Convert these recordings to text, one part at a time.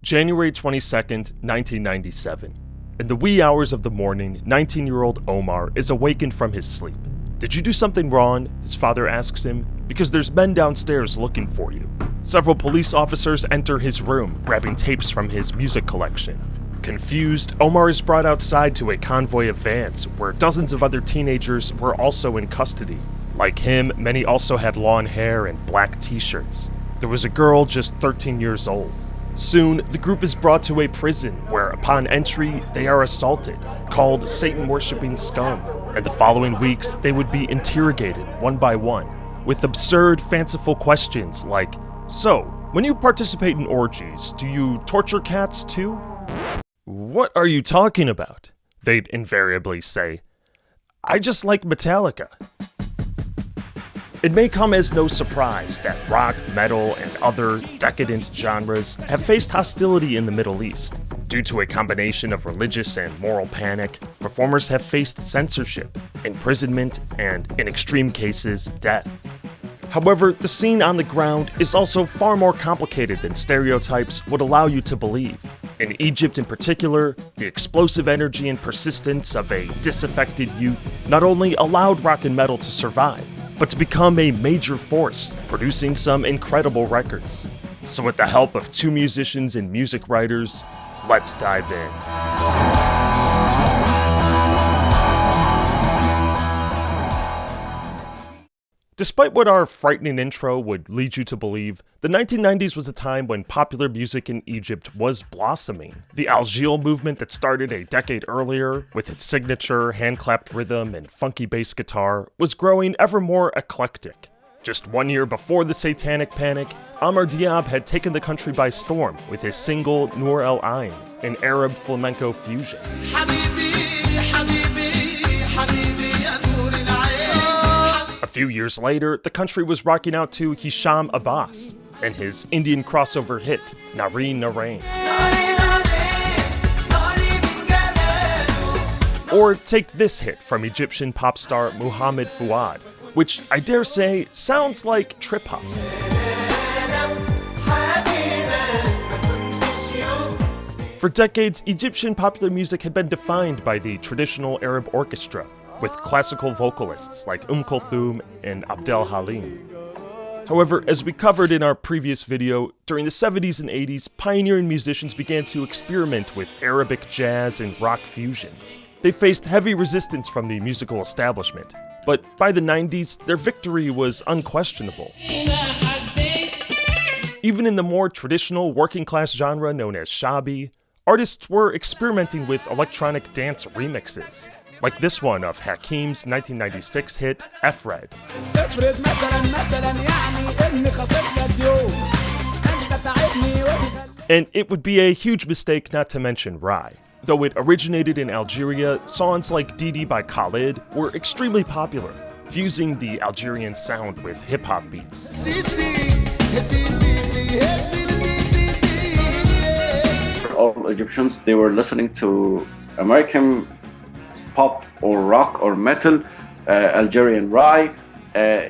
January 22nd, 1997. In the wee hours of the morning, 19-year-old Omar is awakened from his sleep. "Did you do something wrong?" his father asks him. "Because there's men downstairs looking for you." Several police officers enter his room, grabbing tapes from his music collection. Confused, Omar is brought outside to a convoy of vans, where dozens of other teenagers were also in custody. Like him, many also had long hair and black t-shirts. There was a girl just 13 years old. Soon, the group is brought to a prison where, upon entry, they are assaulted, called Satan-worshipping scum, and the following weeks they would be interrogated one by one, with absurd, fanciful questions like, "So, when you participate in orgies, do you torture cats too?" "What are you talking about?" they'd invariably say. "I just like Metallica." It may come as no surprise that rock, metal, and other decadent genres have faced hostility in the Middle East. Due to a combination of religious and moral panic, performers have faced censorship, imprisonment, and, in extreme cases, death. However, the scene on the ground is also far more complicated than stereotypes would allow you to believe. In Egypt in particular, the explosive energy and persistence of a disaffected youth not only allowed rock and metal to survive, but to become a major force, producing some incredible records. So with the help of two musicians and music writers, let's dive in. Despite what our frightening intro would lead you to believe, the 1990s was a time when popular music in Egypt was blossoming. The Algil movement that started a decade earlier, with its signature hand-clapped rhythm and funky bass guitar, was growing ever more eclectic. Just 1 year before the Satanic Panic, Amr Diab had taken the country by storm with his single Noor El Ain, an Arab flamenco fusion. A few years later, the country was rocking out to Hisham Abbas and his Indian crossover hit, Nareen Nareen. Or take this hit from Egyptian pop star Muhammad Fuad, which I dare say sounds like trip-hop. For decades, Egyptian popular music had been defined by the traditional Arab orchestra, with classical vocalists like Kulthum and Abdel Halim. However, as we covered in our previous video, during the 70s and 80s, pioneering musicians began to experiment with Arabic jazz and rock fusions. They faced heavy resistance from the musical establishment, but by the 90s, their victory was unquestionable. Even in the more traditional working-class genre known as shabi, artists were experimenting with electronic dance remixes, like this one of Hakim's 1996 hit, Efred. And it would be a huge mistake not to mention Rai. Though it originated in Algeria, songs like Didi by Khalid were extremely popular, fusing the Algerian sound with hip-hop beats. All Egyptians, they were listening to American pop or rock or metal, Algerian Rai,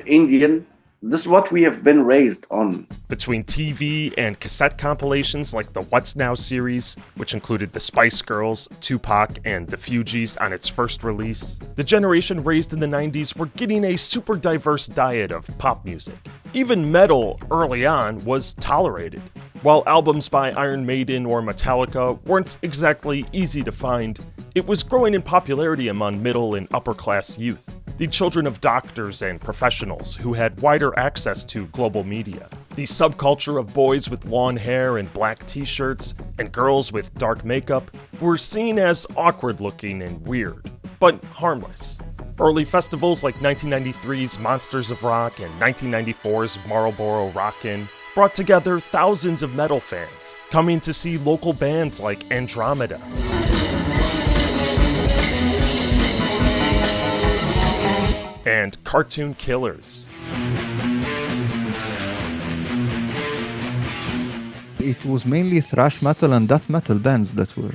Indian. This is what we have been raised on. Between TV and cassette compilations like the What's Now series, which included the Spice Girls, Tupac, and the Fugees on its first release, the generation raised in the 90s were getting a super diverse diet of pop music. Even metal, early on, was tolerated. While albums by Iron Maiden or Metallica weren't exactly easy to find, it was growing in popularity among middle and upper-class youth, the children of doctors and professionals who had wider access to global media. The subculture of boys with long hair and black t-shirts and girls with dark makeup were seen as awkward-looking and weird, but harmless. Early festivals like 1993's Monsters of Rock and 1994's Marlboro Rockin' brought together thousands of metal fans, coming to see local bands like Andromeda, and Cartoon Killers. It was mainly thrash metal and death metal bands that were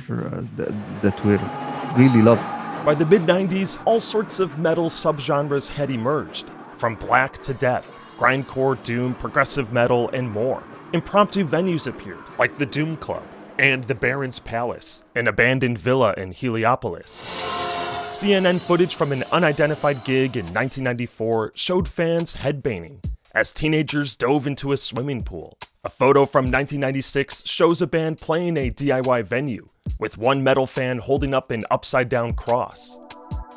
really loved. By the mid-90s, all sorts of metal subgenres had emerged, from black to death, grindcore, doom, progressive metal, and more. Impromptu venues appeared, like the Doom Club, and the Baron's Palace, an abandoned villa in Heliopolis. CNN footage from an unidentified gig in 1994 showed fans headbanging as teenagers dove into a swimming pool. A photo from 1996 shows a band playing a DIY venue, with one metal fan holding up an upside-down cross.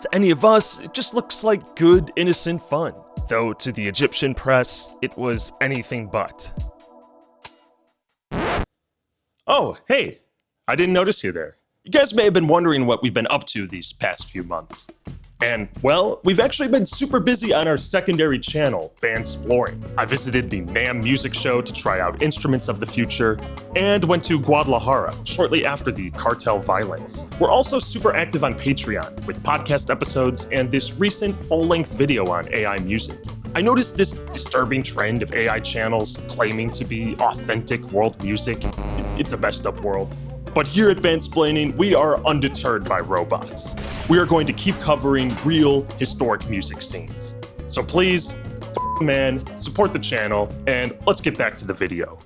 To any of us, it just looks like good, innocent fun, though to the Egyptian press, it was anything but. Oh, hey, I didn't notice you there. You guys may have been wondering what we've been up to these past few months. And, well, we've actually been super busy on our secondary channel, Bandsploring. I visited the NAMM music show to try out instruments of the future, and went to Guadalajara shortly after the cartel violence. We're also super active on Patreon, with podcast episodes and this recent full-length video on AI music. I noticed this disturbing trend of AI channels claiming to be authentic world music. It's a messed up world. But here at Bandsplaining, we are undeterred by robots. We are going to keep covering real, historic music scenes. So please, man, support the channel, and let's get back to the video.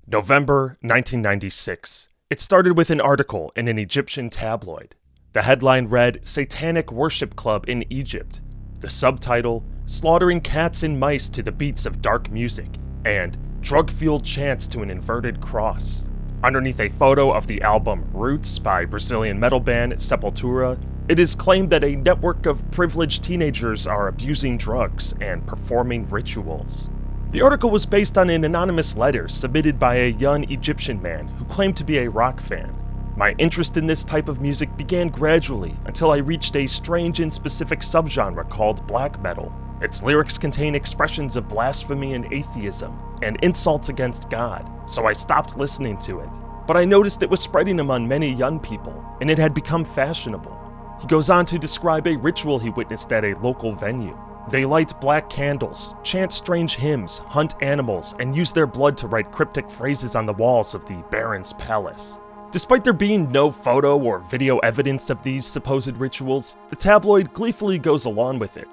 November 1996. It started with an article in an Egyptian tabloid. The headline read, "Satanic Worship Club in Egypt." The subtitle, "Slaughtering Cats and Mice to the Beats of Dark Music," and "Drug-Fueled Chants to an Inverted Cross." Underneath a photo of the album Roots by Brazilian metal band Sepultura, it is claimed that a network of privileged teenagers are abusing drugs and performing rituals. The article was based on an anonymous letter submitted by a young Egyptian man who claimed to be a rock fan. My interest in this type of music began gradually until I reached a strange and specific subgenre called black metal. Its lyrics contain expressions of blasphemy and atheism, and insults against God, so I stopped listening to it. But I noticed it was spreading among many young people, and it had become fashionable. He goes on to describe a ritual he witnessed at a local venue. They light black candles, chant strange hymns, hunt animals, and use their blood to write cryptic phrases on the walls of the Baron's Palace. Despite there being no photo or video evidence of these supposed rituals, the tabloid gleefully goes along with it.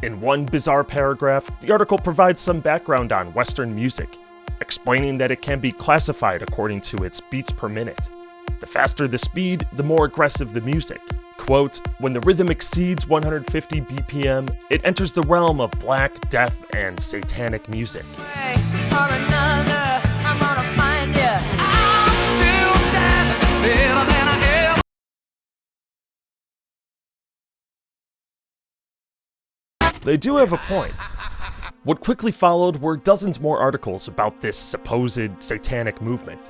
In one bizarre paragraph, the article provides some background on Western music, explaining that it can be classified according to its beats per minute. The faster the speed, the more aggressive the music. Quote, "When the rhythm exceeds 150 BPM, it enters the realm of black, death, and satanic music." They do have a point. What quickly followed were dozens more articles about this supposed satanic movement.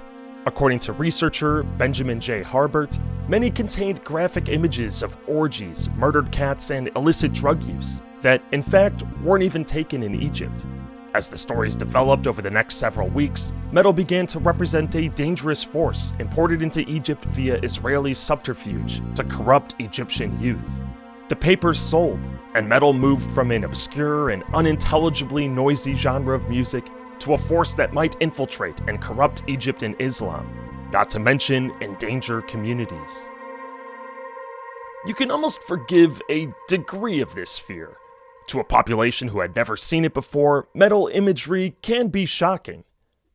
According to researcher Benjamin J. Harbert, many contained graphic images of orgies, murdered cats, and illicit drug use that, in fact, weren't even taken in Egypt. As the stories developed over the next several weeks, metal began to represent a dangerous force imported into Egypt via Israeli subterfuge to corrupt Egyptian youth. The papers sold, and metal moved from an obscure and unintelligibly noisy genre of music to a force that might infiltrate and corrupt Egypt and Islam, not to mention endanger communities. You can almost forgive a degree of this fear. To a population who had never seen it before, metal imagery can be shocking.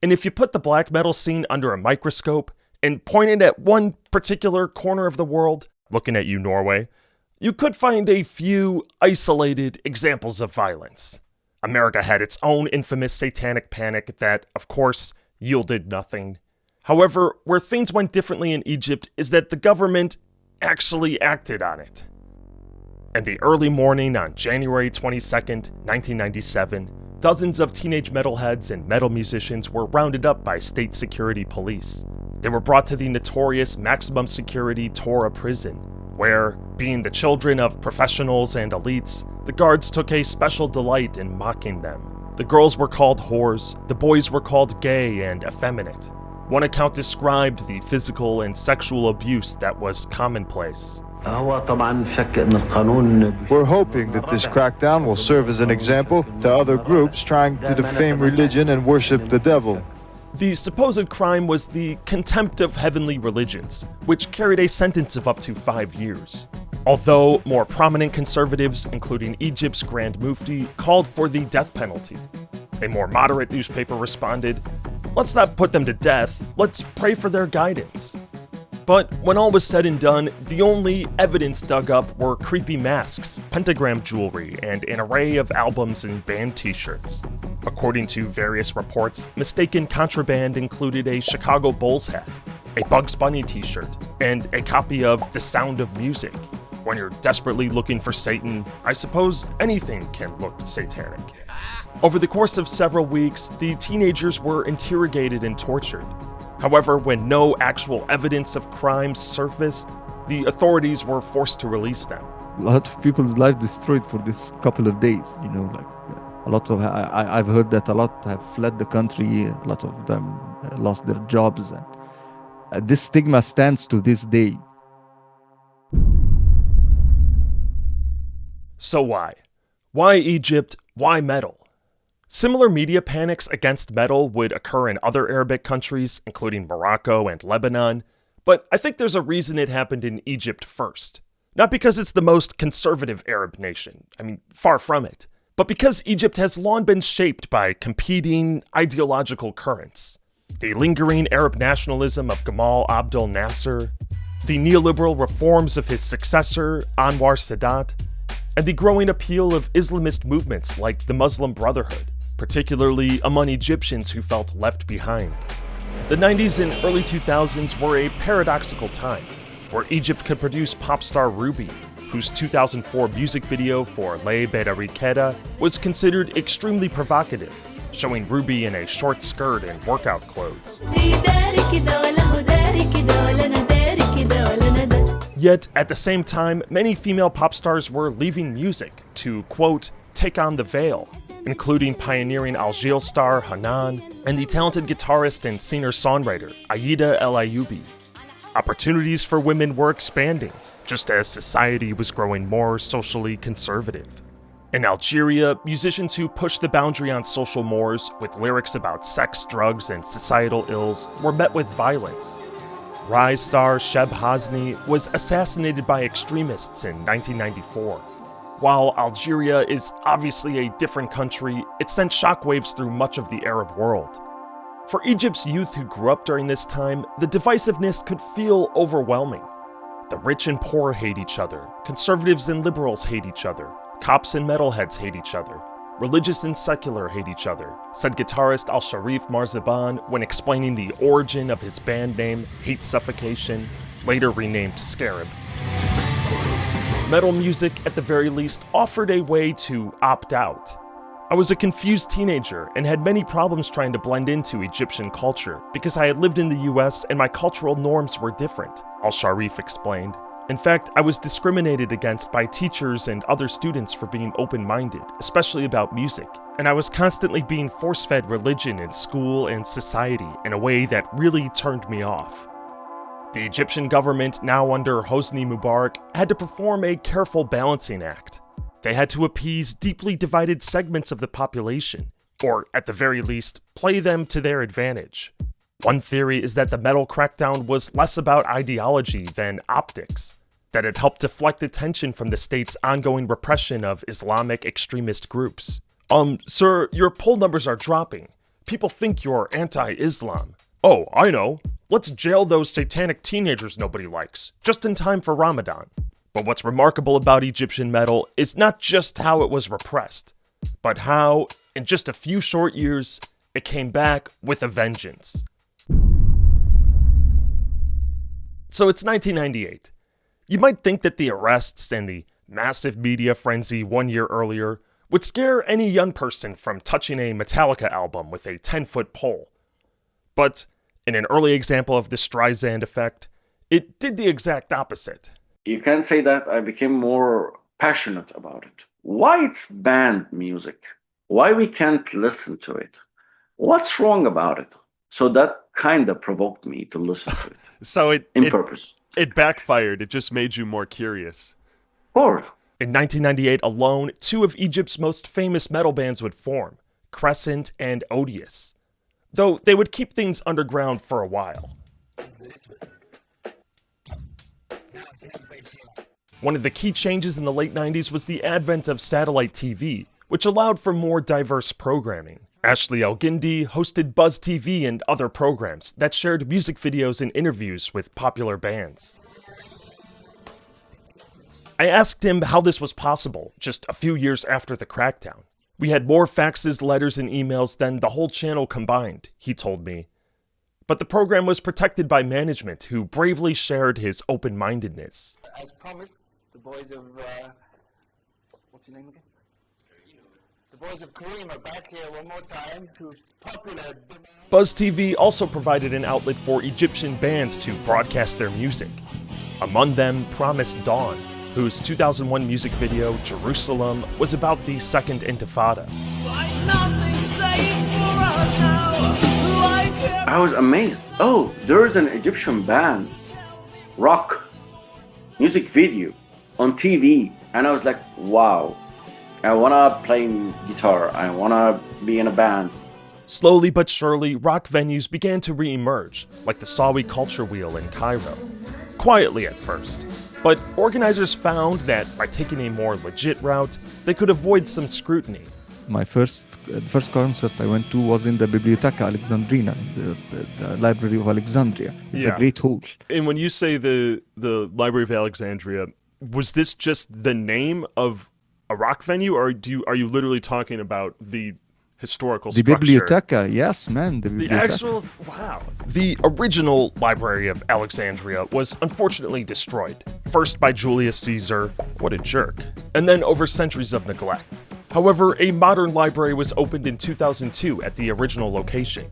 And if you put the black metal scene under a microscope and point it at one particular corner of the world, looking at you, Norway, you could find a few isolated examples of violence. America had its own infamous satanic panic that, of course, yielded nothing. However, where things went differently in Egypt is that the government actually acted on it. In the early morning on January 22nd, 1997, dozens of teenage metalheads and metal musicians were rounded up by state security police. They were brought to the notorious maximum security Torah prison, where, being the children of professionals and elites, the guards took a special delight in mocking them. The girls were called whores, the boys were called gay and effeminate. One account described the physical and sexual abuse that was commonplace. We're hoping that this crackdown will serve as an example to other groups trying to defame religion and worship the devil. The supposed crime was the contempt of heavenly religions, which carried a sentence of up to 5 years. Although more prominent conservatives, including Egypt's Grand Mufti, called for the death penalty. A more moderate newspaper responded, let's not put them to death, let's pray for their guidance. But when all was said and done, the only evidence dug up were creepy masks, pentagram jewelry, and an array of albums and band t-shirts. According to various reports, mistaken contraband included a Chicago Bulls hat, a Bugs Bunny t-shirt, and a copy of The Sound of Music. When you're desperately looking for Satan, I suppose anything can look satanic. Over the course of several weeks, the teenagers were interrogated and tortured. However, when no actual evidence of crimes surfaced, the authorities were forced to release them. A lot of people's life destroyed for this couple of days, like a lot of, I've heard that a lot have fled the country, a lot of them lost their jobs, and this stigma stands to this day. So why? Why Egypt? Why metal? Similar media panics against metal would occur in other Arabic countries, including Morocco and Lebanon, but I think there's a reason it happened in Egypt first. Not because it's the most conservative Arab nation, far from it, but because Egypt has long been shaped by competing ideological currents. The lingering Arab nationalism of Gamal Abdel Nasser, the neoliberal reforms of his successor, Anwar Sadat, and the growing appeal of Islamist movements like the Muslim Brotherhood, particularly among Egyptians who felt left behind. The 90s and early 2000s were a paradoxical time, where Egypt could produce pop star Ruby, whose 2004 music video for Le Bedariqueta was considered extremely provocative, showing Ruby in a short skirt and workout clothes. Yet, at the same time, many female pop stars were leaving music to, quote, take on the veil, including pioneering Algil star Hanan and the talented guitarist and singer-songwriter Aida El Ayoubi. Opportunities for women were expanding, just as society was growing more socially conservative. In Algeria, musicians who pushed the boundary on social mores with lyrics about sex, drugs, and societal ills were met with violence. Rise star Sheb Hasni was assassinated by extremists in 1994. While Algeria is obviously a different country, it sent shockwaves through much of the Arab world. For Egypt's youth who grew up during this time, the divisiveness could feel overwhelming. The rich and poor hate each other, conservatives and liberals hate each other, cops and metalheads hate each other, religious and secular hate each other, said guitarist Al-Sharif Marzaban when explaining the origin of his band name, Hate Suffocation, later renamed Scarab. Metal music, at the very least, offered a way to opt out. I was a confused teenager and had many problems trying to blend into Egyptian culture because I had lived in the US and my cultural norms were different, Al-Sharif explained. In fact, I was discriminated against by teachers and other students for being open-minded, especially about music, and I was constantly being force-fed religion in school and society in a way that really turned me off. The Egyptian government, now under Hosni Mubarak, had to perform a careful balancing act. They had to appease deeply divided segments of the population, or at the very least, play them to their advantage. One theory is that the metal crackdown was less about ideology than optics, that it helped deflect attention from the state's ongoing repression of Islamic extremist groups. Sir, your poll numbers are dropping. People think you're anti-Islam. Oh, I know. Let's jail those satanic teenagers nobody likes, just in time for Ramadan. But what's remarkable about Egyptian metal is not just how it was repressed, but how, in just a few short years, it came back with a vengeance. So it's 1998. You might think that the arrests and the massive media frenzy 1 year earlier would scare any young person from touching a Metallica album with a 10-foot pole. But in an early example of the Streisand effect, it did the exact opposite. You can say that I became more passionate about it. Why it's banned music? Why we can't listen to it? What's wrong about it? So that kind of provoked me to listen to it. So purpose. It backfired. It just made you more curious. Of course. In 1998 alone, two of Egypt's most famous metal bands would form, Crescent and Odious, though they would keep things underground for a while. One of the key changes in the late 90s was the advent of satellite TV, which allowed for more diverse programming. Ashley Elgindi hosted Buzz TV and other programs that shared music videos and interviews with popular bands. I asked him how this was possible just a few years after the crackdown. We had more faxes, letters, and emails than the whole channel combined, he told me. But the program was protected by management, who bravely shared his open-mindedness. As promised, the boys of, what's your name again? The boys of Kareem are back here one more time to popular demand. Buzz TV also provided an outlet for Egyptian bands to broadcast their music. Among them, Promise Dawn, whose 2001 music video, Jerusalem, was about the Second Intifada. I was amazed. Oh, there's an Egyptian band, rock, music video on TV. And I was like, wow, I wanna play guitar. I wanna be in a band. Slowly but surely, rock venues began to re-emerge, like the Sawi Culture Wheel in Cairo. Quietly at first. But organizers found that by taking a more legit route, they could avoid some scrutiny. My first concert I went to was in the Bibliotheca Alexandrina, the Library of Alexandria, the Great Hall. And when you say the Library of Alexandria, was this just the name of a rock venue, or are you literally talking about the historical the structure? Bibliotheca, yes, man. The actual, wow. The original Library of Alexandria was unfortunately destroyed. First by Julius Caesar, what a jerk, and then over centuries of neglect. However, a modern library was opened in 2002 at the original location.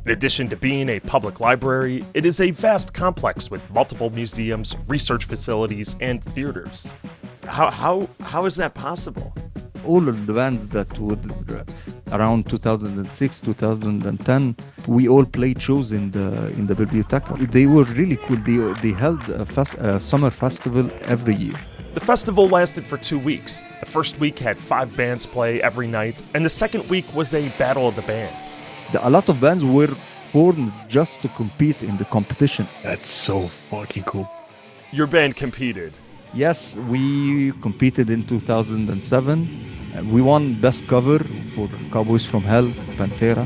In addition to being a public library, it is a vast complex with multiple museums, research facilities, and theaters. How is that possible? All of the bands that would around 2006, 2010, we all played shows in the Bibliotheca. They were really cool. They held a summer festival every year. The festival lasted for 2 weeks. The first week had 5 bands play every night, and the second week was a battle of the bands. A lot of bands were formed just to compete in the competition. That's so fucking cool. Your band competed. Yes, we competed in 2007. We won Best Cover for Cowboys from Hell, Pantera.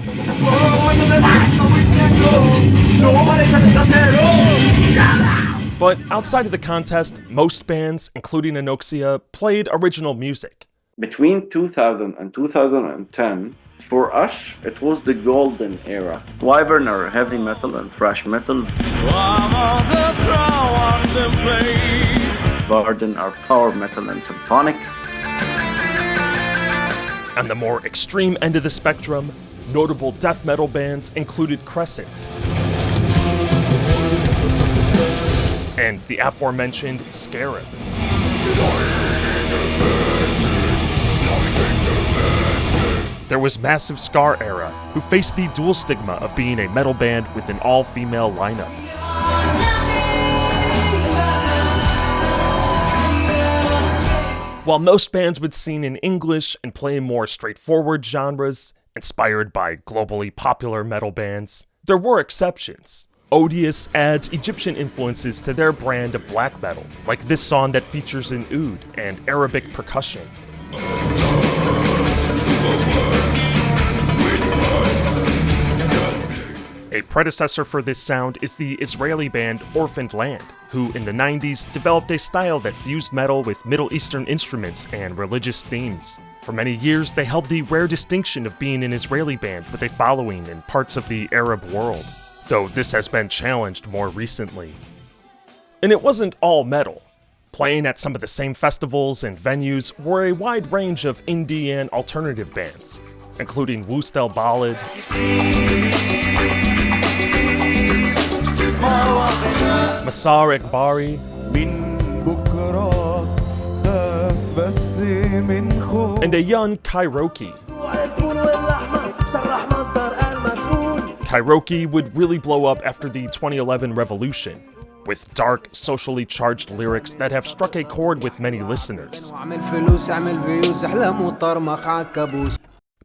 But outside of the contest, most bands, including Anoxia, played original music. Between 2000 and 2010, for us, it was the golden era. Wyvern are heavy metal and thrash metal. Varden are power metal and symphonic. On the more extreme end of the spectrum, notable death metal bands included Crescent and the aforementioned Scarab. There was Massive Scar Era, who faced the dual stigma of being a metal band with an all-female lineup. While most bands would sing in English and play more straightforward genres, inspired by globally popular metal bands, there were exceptions. Odious adds Egyptian influences to their brand of black metal, like this song that features an oud and Arabic percussion. A predecessor for this sound is the Israeli band Orphaned Land, who in the 90s developed a style that fused metal with Middle Eastern instruments and religious themes. For many years, they held the rare distinction of being an Israeli band with a following in parts of the Arab world, though this has been challenged more recently. And it wasn't all metal. Playing at some of the same festivals and venues were a wide range of indie and alternative bands, including Wust El Balad, Masar Ekbari, and a young Kairoki. Kairoki would really blow up after the 2011 revolution, with dark, socially charged lyrics that have struck a chord with many listeners.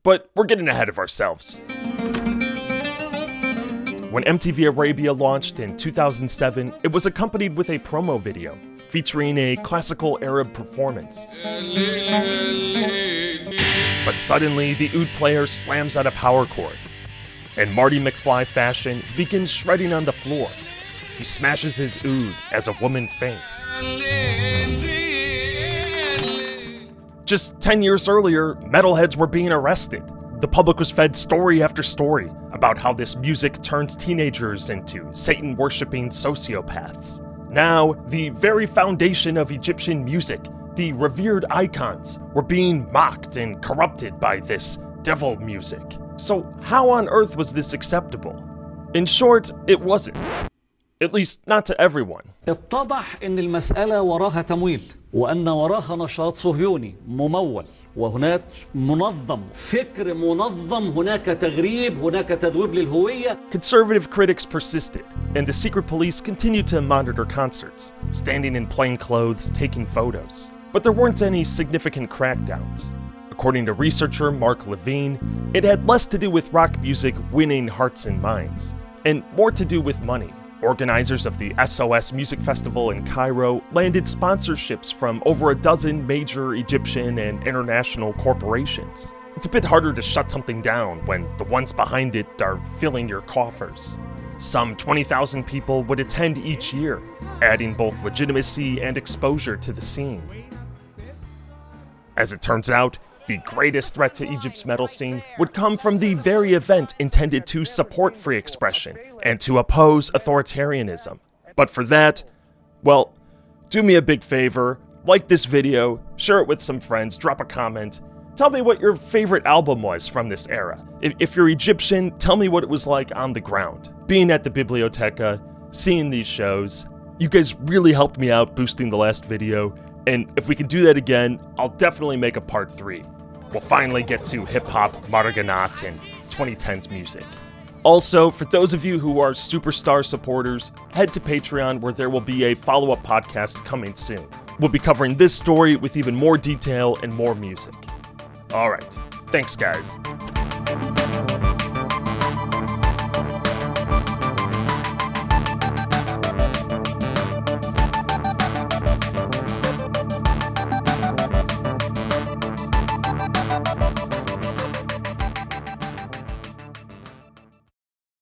But we're getting ahead of ourselves. When MTV Arabia launched in 2007, it was accompanied with a promo video featuring a classical Arab performance. But suddenly, the oud player slams out a power chord. In Marty McFly fashion, he begins shredding on the floor. He smashes his oud as a woman faints. Just 10 years earlier, metalheads were being arrested. The public was fed story after story about how this music turns teenagers into Satan-worshipping sociopaths. Now, the very foundation of Egyptian music, the revered icons, were being mocked and corrupted by this devil music. So how on earth was this acceptable? In short, it wasn't. At least not to everyone. اتضح ان المسألة وراها تمويل وان وراها نشاط صهيوني ممول وهناك منظم فكر منظم هناك تغريب هناك تدويب للهوية. Conservative critics persisted, and the secret police continued to monitor concerts, standing in plain clothes, taking photos. But there weren't any significant crackdowns. According to researcher Mark Levine, it had less to do with rock music winning hearts and minds, and more to do with money. Organizers of the SOS Music Festival in Cairo landed sponsorships from over a dozen major Egyptian and international corporations. It's a bit harder to shut something down when the ones behind it are filling your coffers. Some 20,000 people would attend each year, adding both legitimacy and exposure to the scene. As it turns out, the greatest threat to Egypt's metal scene would come from the very event intended to support free expression and to oppose authoritarianism. But for that, well, do me a big favor, like this video, share it with some friends, drop a comment, tell me what your favorite album was from this era. If you're Egyptian, tell me what it was like on the ground. Being at the Biblioteca, seeing these shows, you guys really helped me out boosting the last video, and if we can do that again, I'll definitely make a part 3. We'll finally get to hip-hop, Maraganat, and 2010s music. Also, for those of you who are Superstar supporters, head to Patreon where there will be a follow-up podcast coming soon. We'll be covering this story with even more detail and more music. Alright, thanks guys.